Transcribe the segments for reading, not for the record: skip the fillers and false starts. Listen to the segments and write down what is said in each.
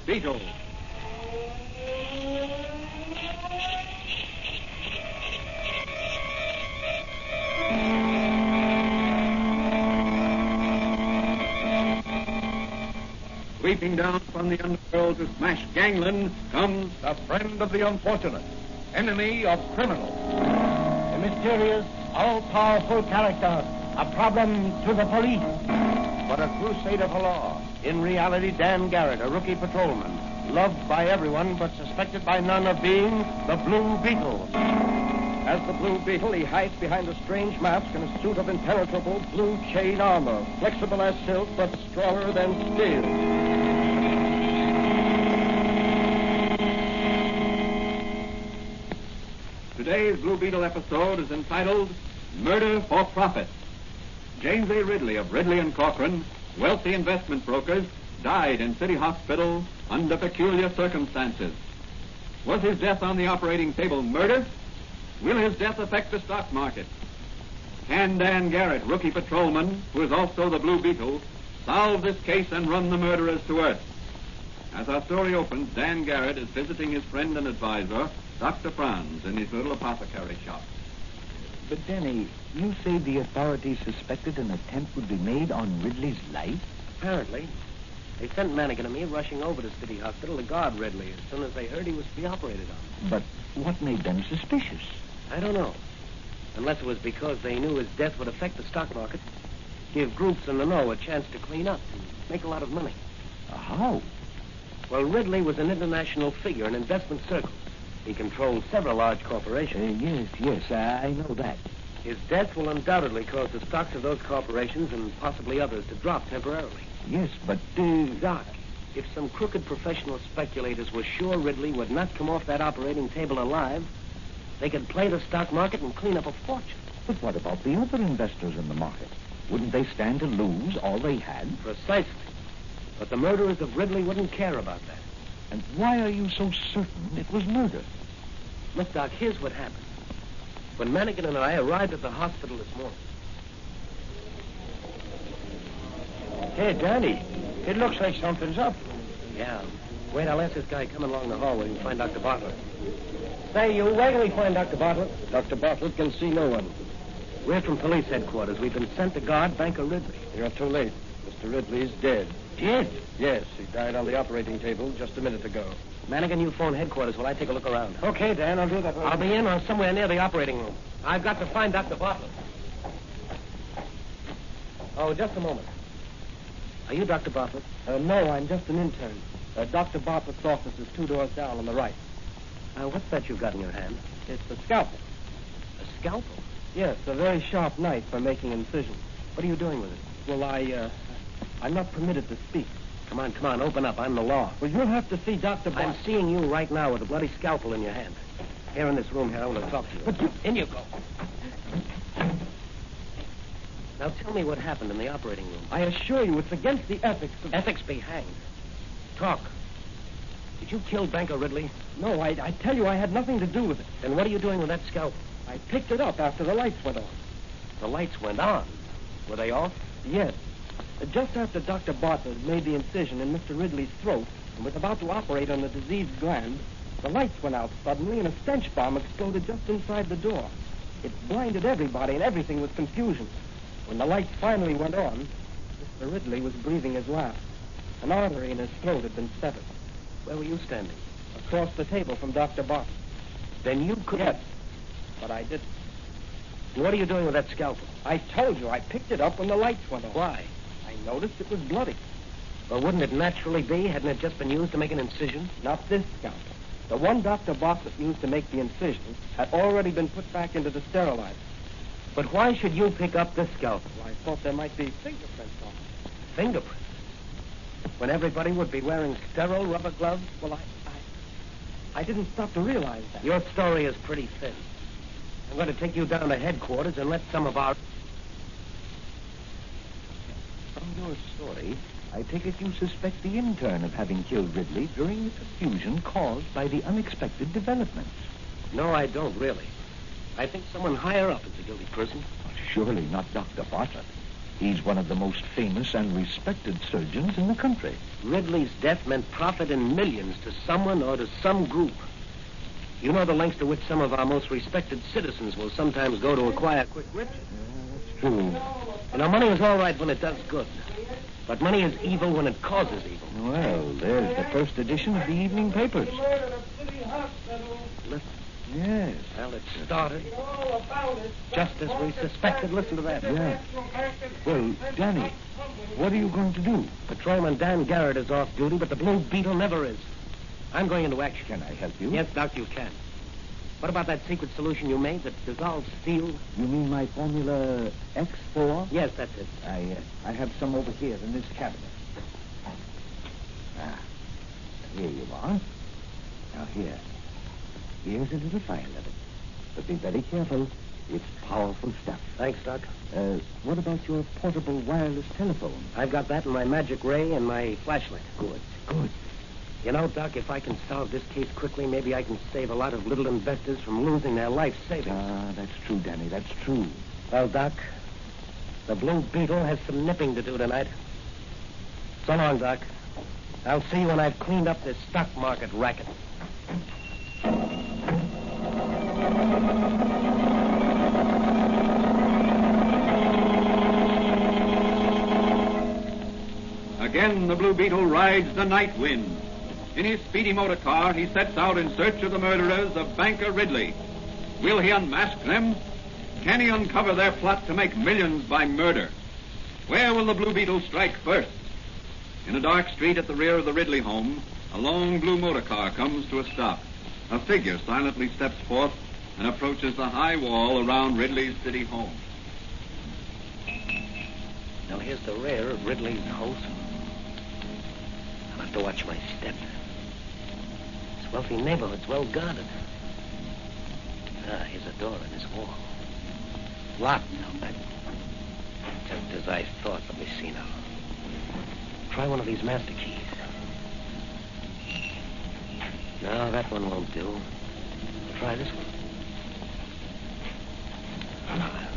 Beetle. Sweeping down from the underworld to smash gangland comes The friend of the unfortunate, enemy of criminals. A mysterious, all-powerful character, a problem to the police. But a crusader for law. In reality, Dan Garrett, a rookie patrolman, loved by everyone but suspected by none of being the Blue Beetle. As the Blue Beetle, he hides behind a strange mask and a suit of impenetrable blue chain armor, flexible as silk but stronger than steel. Today's Blue Beetle episode is entitled Murder for Profit. James A. Ridley of Ridley and Corcoran, wealthy investment brokers, died in City Hospital under peculiar circumstances. Was his death on the operating table murder? Will his death affect the stock market? Can Dan Garrett, rookie patrolman, who is also the Blue Beetle, solve this case and run the murderers to earth? As our story opens, Dan Garrett is visiting his friend and advisor, Dr. Franz, in his little apothecary shop. But, Danny, you say the authorities suspected an attempt would be made on Ridley's life? Apparently. They sent Mannigan and me rushing over to City Hospital to guard Ridley as soon as they heard he was to be operated on. But what made them suspicious? I don't know. Unless it was because they knew his death would affect the stock market, give groups in the know a chance to clean up and make a lot of money. How? Well, Ridley was an international figure in investment circles. He controlled several large corporations. Yes, I know that. His death will undoubtedly cause the stocks of those corporations and possibly others to drop temporarily. Yes, but... Doc, if some crooked professional speculators were sure Ridley would not come off that operating table alive, they could play the stock market and clean up a fortune. But what about the other investors in the market? Wouldn't they stand to lose all they had? Precisely. But the murderers of Ridley wouldn't care about that. And why are you so certain it was murder? Look, Doc, here's what happened. When Mannigan and I arrived at the hospital this morning... Hey, Danny, it looks like something's up. Yeah. Wait, I'll ask this guy coming along the hallway and find Dr. Bartlett. Say, you wait till we find Dr. Bartlett. Dr. Bartlett can see no one. We're from police headquarters. We've been sent to guard Banker Ridley. You're too late. Mr. Ridley's dead. Dead? Yes, he died on the operating table just a minute ago. Mannigan, you phone headquarters while I take a look around. Okay, Dan, I'll do that. I'll be in or somewhere near the operating room. I've got to find Dr. Bartlett. Oh, just a moment. Are you Dr. Bartlett? No, I'm just an intern. Dr. Bartlett's office is 2 doors down on the right. What's that you've got in your hand? It's a scalpel. A scalpel? Yes, a very sharp knife for making incisions. What are you doing with it? Well, I'm not permitted to speak. Come on, open up. I'm the law. Well, you'll have to see Dr. Bartlett. I'm seeing you right now with a bloody scalpel in your hand. Here in this room here, I want to talk to you. But in you go. Now tell me what happened in the operating room. I assure you, it's against the ethics of... Ethics be hanged. Talk. Did you kill Banker Ridley? No, I tell you I had nothing to do with it. Then what are you doing with that scalpel? I picked it up after the lights went on. The lights went on. Were they off? Yes. Just after Dr. Bartlett made the incision in Mr. Ridley's throat and was about to operate on the diseased gland, the lights went out suddenly and a stench bomb exploded just inside the door. It blinded everybody and everything was confusion. When the lights finally went on, Mr. Ridley was breathing his last. An artery in his throat had been severed. Where were you standing? Across the table from Dr. Bartlett. Then you could... Yes, but I didn't. What are you doing with that scalpel? I told you, I picked it up when the lights went on. Why? I noticed it was bloody. Well, wouldn't it naturally be? Hadn't it just been used to make an incision? Not this scalpel. The one Dr. Bartlett used to make the incision had already been put back into the sterilizer. But why should you pick up this scalpel? Well, I thought there might be fingerprints on it. Fingerprints? When everybody would be wearing sterile rubber gloves? Well, I didn't stop to realize that. Your story is pretty thin. I'm going to take you down to headquarters and let some of our... From your story, I take it you suspect the intern of having killed Ridley during the confusion caused by the unexpected developments. No, I don't, really. I think someone higher up is the guilty person. Surely not Dr. Bartlett. He's one of the most famous and respected surgeons in the country. Ridley's death meant profit in millions to someone or to some group. You know the lengths to which some of our most respected citizens will sometimes go to acquire quick riches. That's true. You know, money is all right when it does good. But money is evil when it causes evil. Well, there's the first edition of the evening papers. Listen. Yes. Well, it started just as we suspected. Listen to that. Yeah. Well, Danny, what are you going to do? Patrolman Dan Garrett is off duty, but the Blue Beetle never is. I'm going into action. Can I help you? Yes, Doc, you can. What about that secret solution you made that dissolves steel? You mean my Formula X4? Yes, that's it. I have some over here in this cabinet. Ah, here you are. Now here's a little file of it. But be very careful. It's powerful stuff. Thanks, Doc. What about your portable wireless telephone? I've got that in my magic ray and my flashlight. Good. You know, Doc, if I can solve this case quickly, maybe I can save a lot of little investors from losing their life savings. Ah, that's true, Danny. That's true. Well, Doc, the Blue Beetle has some nipping to do tonight. So long, Doc. I'll see you when I've cleaned up this stock market racket. Again, the Blue Beetle rides the night wind. In his speedy motor car, he sets out in search of the murderers of Banker Ridley. Will he unmask them? Can he uncover their plot to make millions by murder? Where will the Blue Beetle strike first? In a dark street at the rear of the Ridley home, a long blue motor car comes to a stop. A figure silently steps forth and approaches the high wall around Ridley's city home. Now, here's the rear of Ridley's house. I'll have to watch my step. This wealthy neighborhood's well guarded. Here's a door in this wall. Locked, I'll bet. Just as I thought. Let me see now. Try one of these master keys. No, that one won't do. Try this one.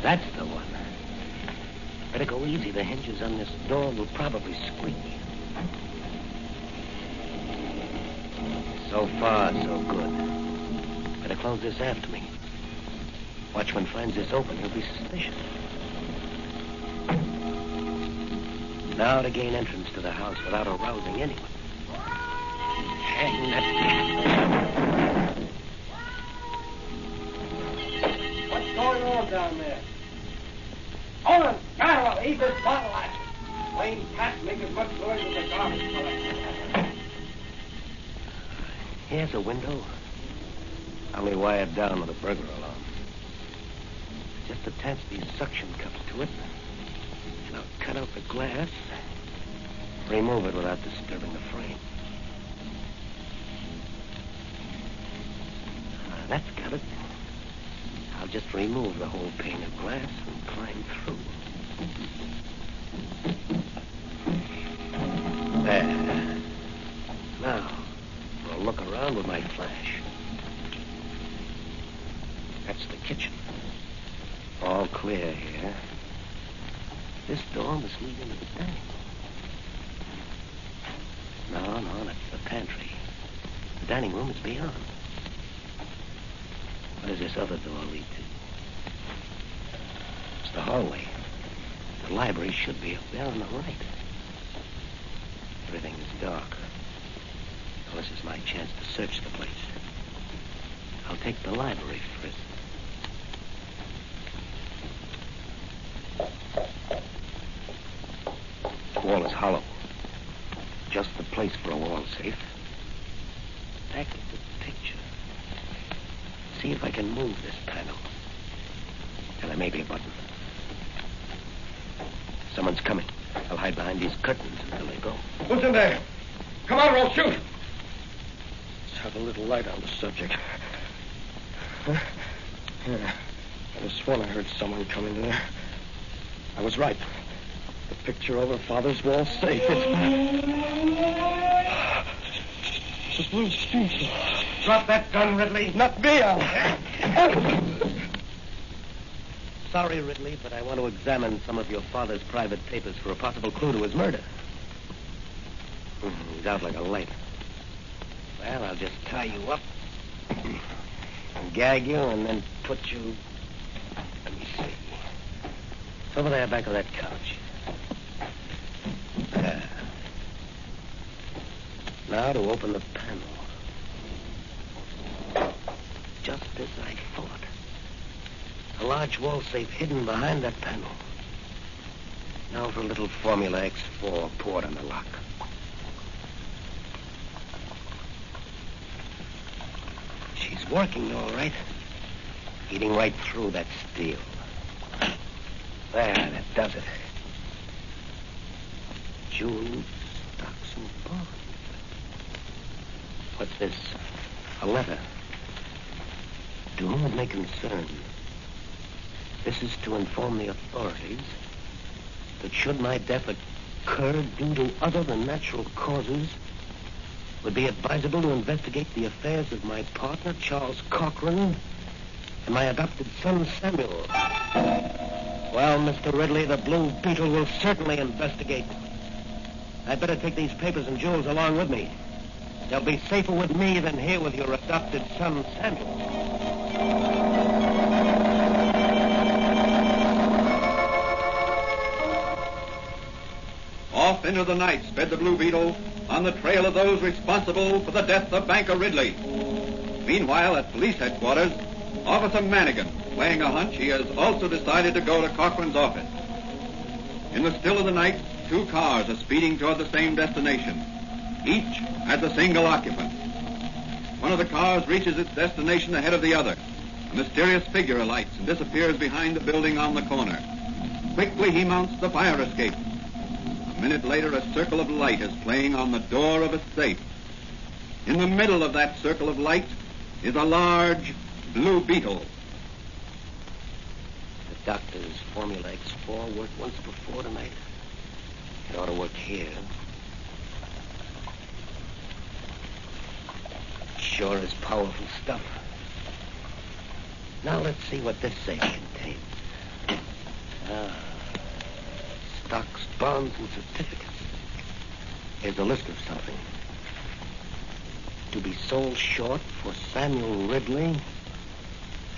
That's the one. Better go easy. The hinges on this door will probably squeak. So far, so good. Better close this after me. Watchman finds this open, he'll be suspicious. Now to gain entrance to the house without arousing anyone. Hang that. What's going on down there? Hold Skylar, leave this bottle at you. Plain cat make as much noise as a garbage collector. Here's a window. Only wired down with a burglar alarm. Just attach these suction cups to it, and I'll cut out the glass, remove it without disturbing the frame. That's got it. I'll just remove the whole pane of glass and climb through. There. Now, I'll look around with my flash. That's the kitchen. All clear here. This door must lead into the dining room. No, that's the pantry. The dining room is beyond. What does this other door lead to? It's the hallway. The library should be up there on the right. Everything is dark. Well, this is my chance to search the place. I'll take the library first. The wall is hollow. Just the place for a wall safe. Back of the picture. See if I can move this panel. And there may be a button. Someone's coming. I'll hide behind these curtains until they go. Who's in there? Come on or I'll shoot. Let's have a little light on the subject. Huh? Yeah. I just sworn I heard someone come in there. I was right. The picture over Father's wall safe. It's Blue Beetle. Drop that gun, Ridley. Not me, sorry, Ridley, but I want to examine some of your father's private papers for a possible clue to his murder. He's out like a light. Well, I'll just tie you up, and gag you, and then put you... Let me see. It's over there back of that couch. There. Now to open the panel. Just as I thought. A large wall safe hidden behind that panel. Now for a little Formula X4 poured on the lock. She's working all right. Eating right through that steel. There, that does it. Jewels, stocks, and bonds. What's this? A letter. To whom it may concern. This is to inform the authorities that should my death occur due to other than natural causes, it would be advisable to investigate the affairs of my partner, Charles Cochran, and my adopted son, Samuel. Well, Mr. Ridley, the Blue Beetle will certainly investigate. I'd better take these papers and jewels along with me. They'll be safer with me than here with your adopted son, Samuel. Off into the night sped the Blue Beetle on the trail of those responsible for the death of Banker Ridley. Meanwhile, at police headquarters, Officer Manigan, playing a hunch, he has also decided to go to Cochran's office. In the still of the night, two cars are speeding toward the same destination. Each has a single occupant. One of the cars reaches its destination ahead of the other. A mysterious figure alights and disappears behind the building on the corner. Quickly he mounts the fire escape. A minute later, a circle of light is playing on the door of a safe. In the middle of that circle of light is a large Blue Beetle. The doctor's Formula X4 worked once before tonight. It ought to work here. Sure is powerful stuff. Now let's see what this safe contains. Stocks, bonds, and certificates. Here's a list of something. To be sold short for Samuel Ridley,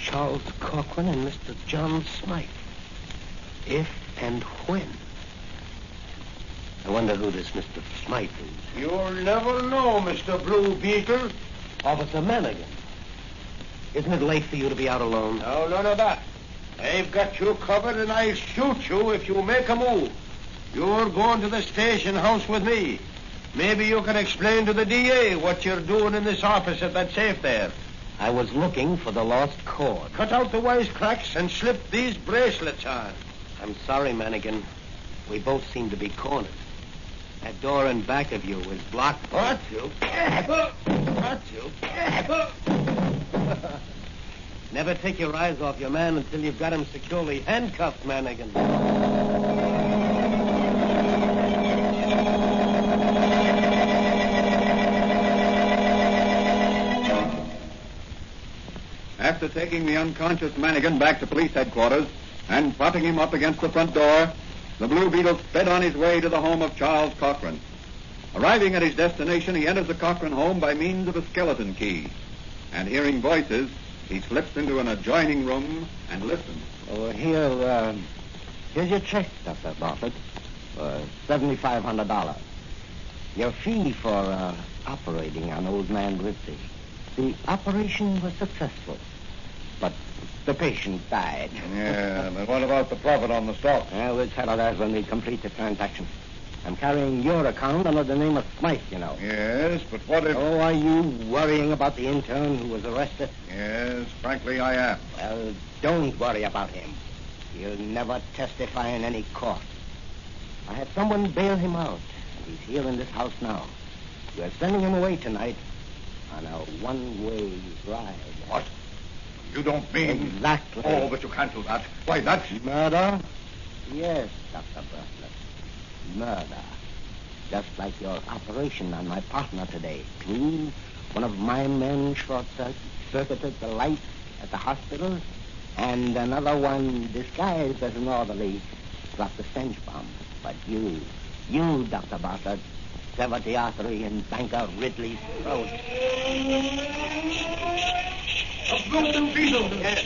Charles Cochran, and Mr. John Smythe. If and when. I wonder who this Mr. Smythe is. You'll never know, Mr. Blue Beetle. Officer Manigan. Isn't it late for you to be out alone? No, none of that. I've got you covered, and I'll shoot you if you make a move. You're going to the station house with me. Maybe you can explain to the DA what you're doing in this office at that safe there. I was looking for the lost cord. Cut out the wisecracks and slip these bracelets on. I'm sorry, Manigan. We both seem to be cornered. That door in back of you is blocked. What? What? Never take your eyes off your man until you've got him securely handcuffed, Manigan. After taking the unconscious Manigan back to police headquarters and propping him up against the front door, the Blue Beetle sped on his way to the home of Charles Cochran. Arriving at his destination, he enters the Cochran home by means of a skeleton key. And hearing voices, he slips into an adjoining room and listens. Oh, here's your check, Dr. Bartlett, for $7,500. Your fee for operating on old man Ridley. The operation was successful, but the patient died. Yeah, but what about the profit on the stock? We'll settle that when we complete the transaction. I'm carrying your account under the name of Smythe, you know. Yes, but what if... Oh, are you worrying about the intern who was arrested? Yes, frankly, I am. Well, don't worry about him. He'll never testify in any court. I had someone bail him out, and he's here in this house now. We're sending him away tonight on a one-way ride. What? You don't mean... Exactly. Oh, but you can't do that. Why, that's... Murder? Yes, Dr. Bartlett. Murder. Just like your operation on my partner today. One of my men short-circuited the light at the hospital, And another one disguised as an orderly dropped a stench bomb. But you, Dr. Bartlett, severed the artery in Banker Ridley's throat. A blue beetle. Yes,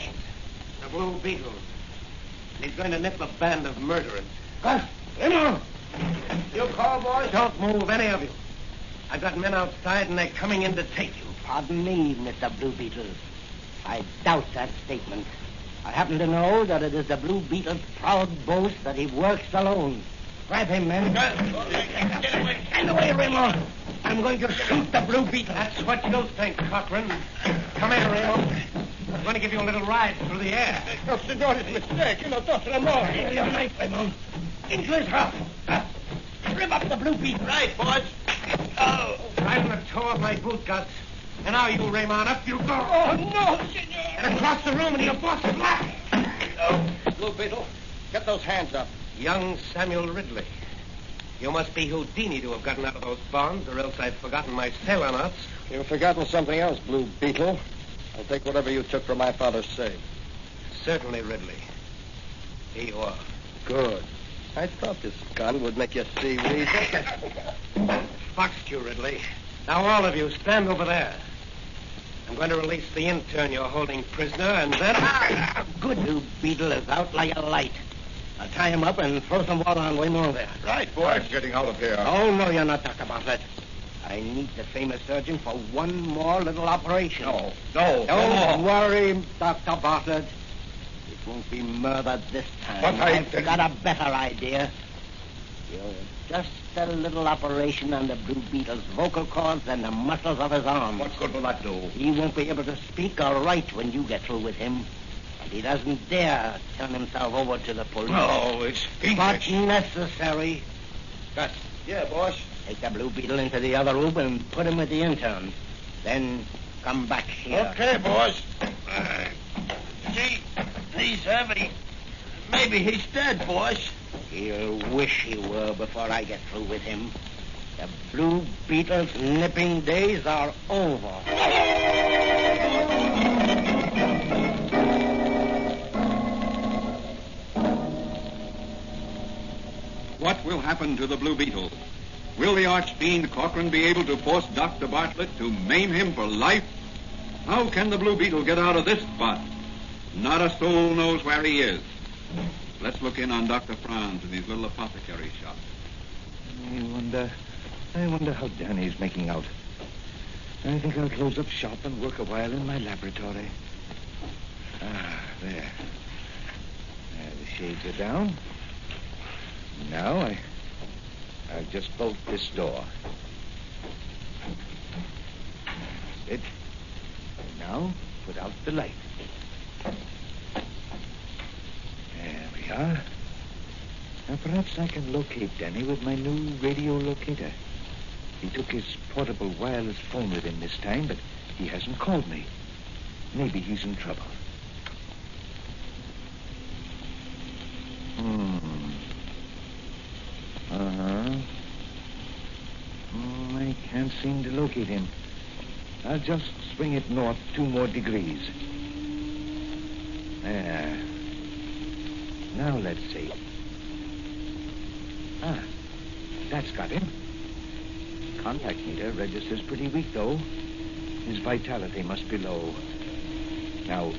the blue beetle. He's going to nip a band of murderers. Remo! You call, boys? Don't move, any of you. I've got men outside, and they're coming in to take you. Pardon me, Mr. Blue Beetle. I doubt that statement. I happen to know that it is the Blue Beetle's proud boast that he works alone. Grab him, men. Get away, Remo. I'm going to shoot the Blue Beetle. That's what you think, Cochran. Come here, Remo. I'm going to give you a little ride through the air. No, senor, it's a mistake. You know, Dr. Amor. Here, your knife, Remo. Into his mouth. Rip up the Blue Beetle. Right, boys. Oh, right on the toe of my boot guts. And now you, Raymond, up you go. Oh, no, senor. And across the room, and you'll bust flat. Blue Beetle, get those hands up. Young Samuel Ridley. You must be Houdini to have gotten out of those bonds, or else I've forgotten my sailor knots. You've forgotten something else, Blue Beetle. I'll take whatever you took from my father's safe. Certainly, Ridley. Here you are. Good. I thought this gun would make you see reason. Foxed you, Ridley. Now, all of you, stand over there. I'm going to release the intern you're holding prisoner, and then... Good, you Beetle is out like a light. I'll tie him up and throw some water on Wayne there. Right, boys. Getting out of here. Oh, no, you're not, Dr. Bartlett. I need the famous surgeon for one more little operation. No. Don't worry, Dr. Bartlett. It won't be murder this time. But I've got a better idea. Just a little operation on the Blue Beetle's vocal cords and the muscles of his arms. What good will that do? He won't be able to speak or write when you get through with him. And he doesn't dare turn himself over to the police. No, it's But fiendish. necessary. Gus. Yeah, boss. Take the Blue Beetle into the other room and put him with the intern. Then come back here. Okay, boss. Gee, he's heavy. Maybe he's dead, boss. He'll wish he were before I get through with him. The Blue Beetle's nipping days are over. What will happen to the Blue Beetle? Will the Archfiend Corcoran be able to force Dr. Bartlett to maim him for life? How can the Blue Beetle get out of this spot? Not a soul knows where he is. Let's look in on Dr. Franz in his little apothecary shop. I wonder how Danny's making out. I think I'll close up shop and work a while in my laboratory. There. The shades are down. Now I'll just bolt this door. That's it. And now put out the light. There we are. Now perhaps I can locate Danny with my new radio locator. He took his portable wireless phone with him this time, but he hasn't called me. Maybe he's in trouble. I can't seem to locate him. I'll just swing it north 2 more degrees. There. Now let's see. That's got him. Contact meter registers pretty weak, though. His vitality must be low. Now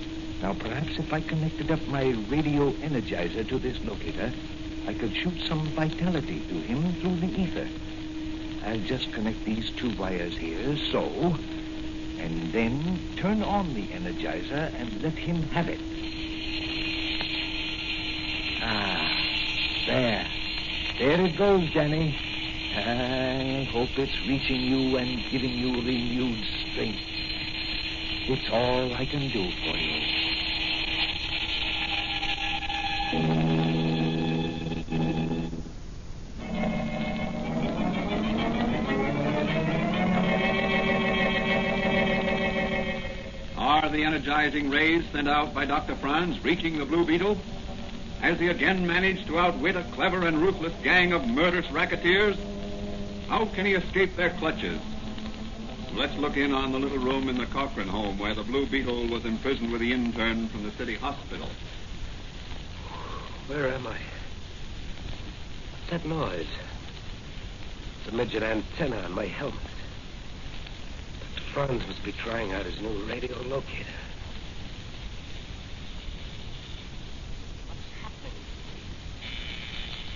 perhaps if I connected up my radio energizer to this locator, I could shoot some vitality to him through the ether. I'll just connect these 2 wires here, so, and then turn on the energizer and let him have it. There. There it goes, Danny. I hope it's reaching you and giving you renewed strength. It's all I can do for you. Are the energizing rays sent out by Dr. Franz reaching the Blue Beetle? Has he again managed to outwit a clever and ruthless gang of murderous racketeers? How can he escape their clutches? Let's look in on the little room in the Cochran home where the Blue Beetle was imprisoned with the intern from the city hospital. Where am I? What's that noise? It's a midget antenna on my helmet. Dr. Franz must be trying out his new radio locator. What's happening?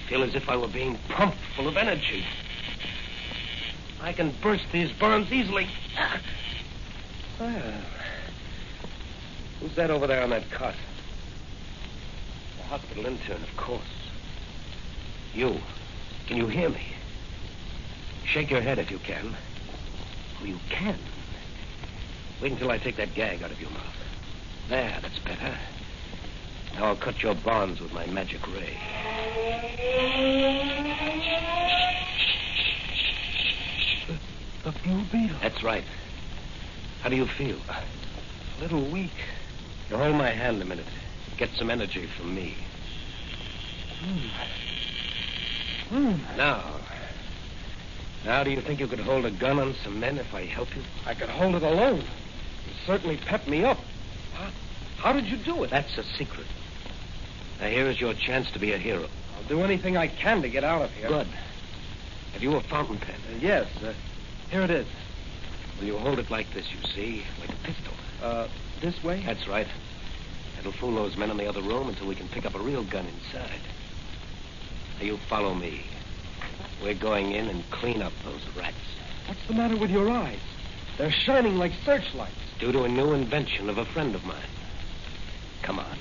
I feel as if I were being pumped full of energy. I can burst these bombs easily. Well, who's that over there on that cot? The hospital intern, of course. You. Can you hear me? Shake your head if you can. Oh, you can. Wait until I take that gag out of your mouth. There, that's better. Now I'll cut your bonds with my magic ray. The Blue Beetle. That's right. How do you feel? A little weak. You hold my hand a minute. Get some energy from me. Now, do you think you could hold a gun on some men if I help you? I could hold it alone. You certainly pepped me up. How did you do it? That's a secret. Now, here is your chance to be a hero. I'll do anything I can to get out of here. Good. Have you a fountain pen? Yes. Here it is. Will you hold it like this, you see? Like a pistol. This way? That's right. It'll fool those men in the other room until we can pick up a real gun inside. Now, you follow me. We're going in and clean up those rats. What's the matter with your eyes? They're shining like searchlights. Due to a new invention of a friend of mine. Come on.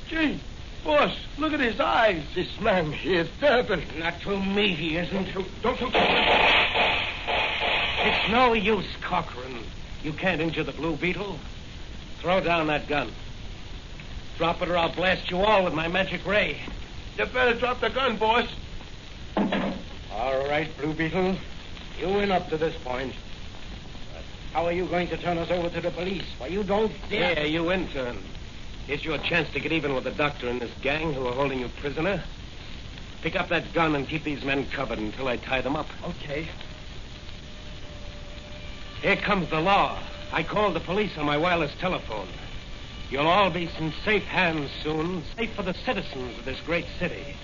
Gee, boss, look at his eyes. This man, he is Durbin. Not to me, he isn't. Don't you... It's no use, Cochran. You can't injure the Blue Beetle. Throw down that gun. Drop it or I'll blast you all with my magic ray. You better drop the gun, boss. All right, Blue Beetle. You win up to this point. But how are you going to turn us over to the police? Why, you don't dare... Yeah, you intern. Here's your chance to get even with the doctor and this gang who are holding you prisoner. Pick up that gun and keep these men covered until I tie them up. Okay. Here comes the law. I called the police on my wireless telephone. You'll all be in safe hands soon, safe for the citizens of this great city.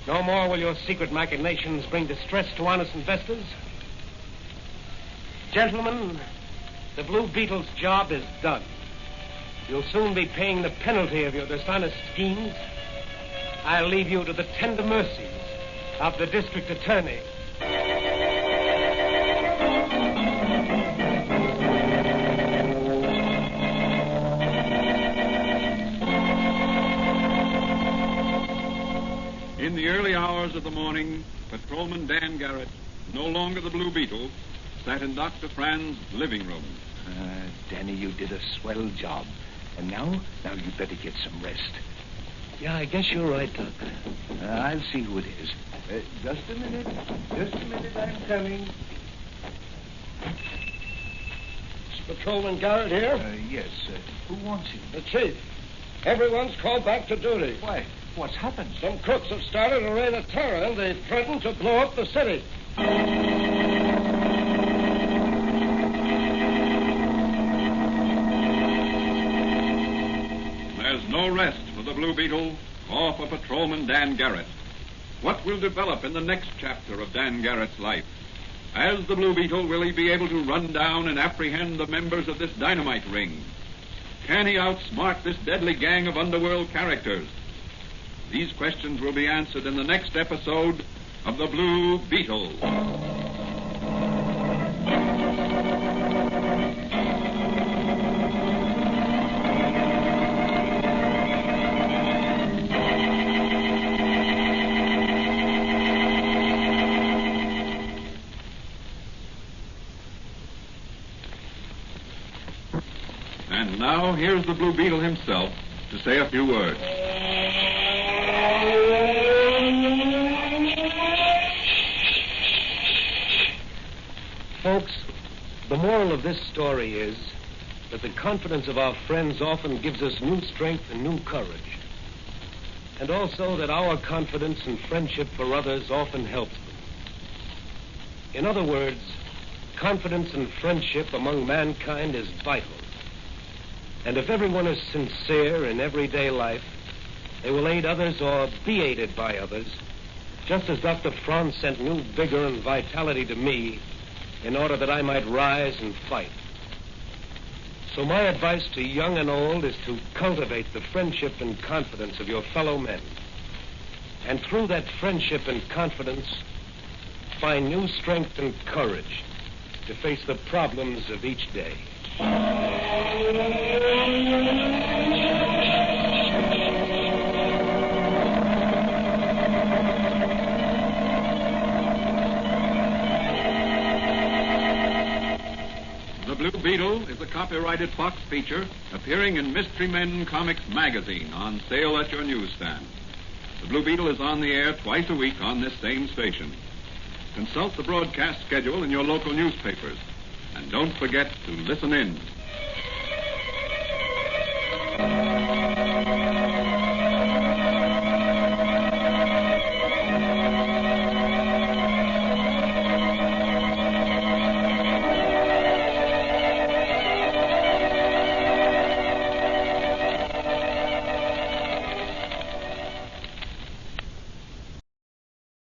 No more will your secret machinations bring distress to honest investors. Gentlemen, the Blue Beetle's job is done. You'll soon be paying the penalty of your dishonest schemes. I'll leave you to the tender mercies of the district attorney. In the early hours of the morning, Patrolman Dan Garrett, no longer the Blue Beetle, sat in Dr. Franz's living room. Danny, you did a swell job. And now you'd better get some rest. Yeah, I guess you're right, Doc. I'll see who it is. Just a minute. I'm coming. Is Patrolman Garrett here? Yes. Who wants him? The chief. Everyone's called back to duty. Why? What's happened? Some crooks have started a reign of terror, and they threaten to blow up the city. There's no rest for the Blue Beetle or for Patrolman Dan Garrett. What will develop in the next chapter of Dan Garrett's life? As the Blue Beetle, will he be able to run down and apprehend the members of this dynamite ring? Can he outsmart this deadly gang of underworld characters? These questions will be answered in the next episode of The Blue Beetle. And now, here's the Blue Beetle himself to say a few words. Folks, the moral of this story is that the confidence of our friends often gives us new strength and new courage. and also that our confidence and friendship for others often helps them. In other words, confidence and friendship among mankind is vital. And if everyone is sincere in everyday life, they will aid others or be aided by others, just as Dr. Franz sent new vigor and vitality to me in order that I might rise and fight. So my advice to young and old is to cultivate the friendship and confidence of your fellow men. And through that friendship and confidence, find new strength and courage to face the problems of each day. The Blue Beetle is a copyrighted Fox feature appearing in Mystery Men Comics magazine on sale at your newsstand. The Blue Beetle is on the air twice a week on this same station. Consult the broadcast schedule in your local newspapers. And don't forget to listen in.